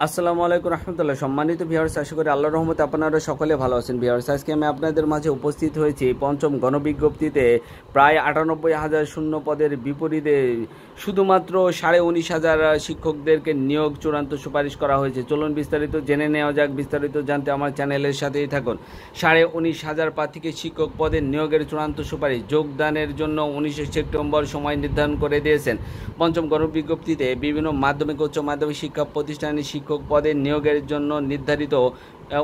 আসসালামু আলাইকুম রহমতুল্লাহ। সম্মানিত ভিউয়ার্স, আশা করি আল্লাহর রহমতে আপনারা সকলে ভালো আছেন। ভিউয়ার্স, আজকে আমি আপনাদের মাঝে উপস্থিত হয়েছি পঞ্চম গণবিজ্ঞপ্তিতে প্রায় 98,000 শূন্য পদের বিপরীতে শুধুমাত্র 19,500 শিক্ষকদেরকে নিয়োগ চূড়ান্ত সুপারিশ করা হয়েছে। চলুন বিস্তারিত জেনে নেওয়া যাক। বিস্তারিত জানতে আমার চ্যানেলের সাথেই থাকুন। 19,500 প্রার্থীকে শিক্ষক পদে নিয়োগের চূড়ান্ত সুপারিশ। যোগদানের জন্য 19 সেপ্টেম্বর সময় নির্ধারণ করে দিয়েছেন। পঞ্চম গণবিজ্ঞপ্তিতে বিভিন্ন মাধ্যমিক উচ্চ মাধ্যমিক শিক্ষা প্রতিষ্ঠানে শিক্ষক পদে নিয়োগের জন্য নির্ধারিত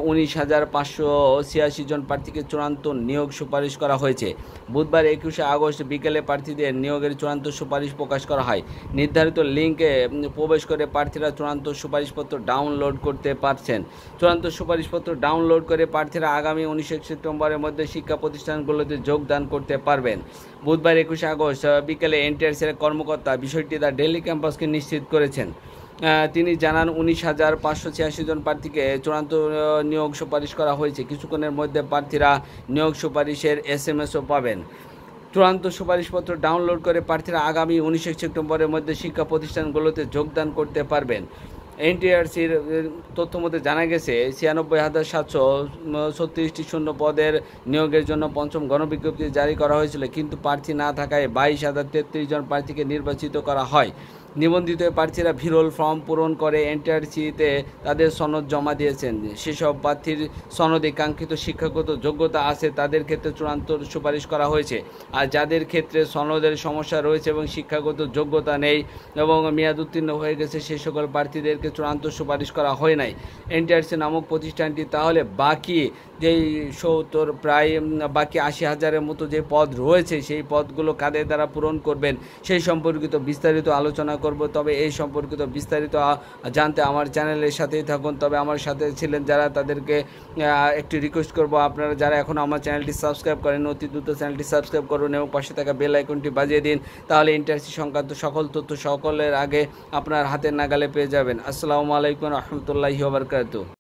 19,586 জন প্রার্থীকে চূড়ান্ত নিয়োগ সুপারিশ করা হয়েছে। বুধবার 21 আগস্ট বিকেলে প্রার্থীদের নিয়োগের চূড়ান্ত সুপারিশ প্রকাশ করা হয়। নির্ধারিত লিঙ্কে প্রবেশ করে প্রার্থীরা চূড়ান্ত সুপারিশপত্র ডাউনলোড করতে পারছেন। চূড়ান্ত সুপারিশপত্র ডাউনলোড করে প্রার্থীরা আগামী 19 সেপ্টেম্বরের মধ্যে শিক্ষা প্রতিষ্ঠানগুলোতে যোগদান করতে পারবেন। বুধবার 21 আগস্ট বিকেলে এনটিআরসির কর্মকর্তা বিষয়টি দ্য ডেইলি ক্যাম্পাসকে নিশ্চিত করেছেন। তিনি জানান 19,586 জন প্রার্থীকে চূড়ান্ত নিয়োগ সুপারিশ করা হয়েছে। কিছুক্ষণের মধ্যে প্রার্থীরা নিয়োগ সুপারিশের SMS-ও পাবেন। চূড়ান্ত সুপারিশপত্র ডাউনলোড করে প্রার্থীরা আগামী 19 সেপ্টেম্বরের মধ্যে শিক্ষা প্রতিষ্ঠানগুলোতে যোগদান করতে পারবেন। এনটিআরসির তথ্য মতে জানা গেছে 96,736টি শূন্য পদের নিয়োগের জন্য পঞ্চম গণবিজ্ঞপ্তি জারি করা হয়েছিল, কিন্তু প্রার্থী না থাকায় 22,033 জন প্রার্থীকে নির্বাচিত করা হয়। নিবন্ধিত প্রার্থীরা ভিরল ফর্ম পূরণ করে এনটিআরসিতে তাদের সনদ জমা দিয়েছেন। সেসব প্রার্থীর সনদে কাঙ্ক্ষিত শিক্ষাগত যোগ্যতা আছে তাদের ক্ষেত্রে চূড়ান্ত সুপারিশ করা হয়েছে। আর যাদের ক্ষেত্রে সনদের সমস্যা রয়েছে এবং শিক্ষাগত যোগ্যতা নেই এবং মেয়াদ উত্তীর্ণ হয়ে গেছে, সেই সকল প্রার্থীদেরকে চূড়ান্ত সুপারিশ করা হয় নাই। এনটিআরসি নামক প্রতিষ্ঠানটি তাহলে বাকি যেই বাকি 80,000-এর মতো যে পদ রয়েছে, সেই পদগুলো কাদের দ্বারা পূরণ করবেন সেই সম্পর্কিত বিস্তারিত আলোচনা করব। তবে এই সম্পর্কিত বিস্তারিত জানতে আমার চ্যানেলের সাথেই থাকুন। তবে আমার সাথে ছিলেন যারা, তাদেরকে একটি রিকোয়েস্ট করব, আপনারা যারা এখন আমার চ্যানেলটি সাবস্ক্রাইব করেন অতি দ্রুত চ্যানেলটি সাবস্ক্রাইব করুন এবং পাশে থাকা বেল আইকনটি বাজিয়ে দিন। তাহলে এনটিআরসি সংক্রান্ত সকল তথ্য সকলের আগে আপনার হাতের নাগালে পেয়ে যাবেন। আসসালামু আলাইকুম রহমতুল্লাহি ওয়া বারাকাতুহু।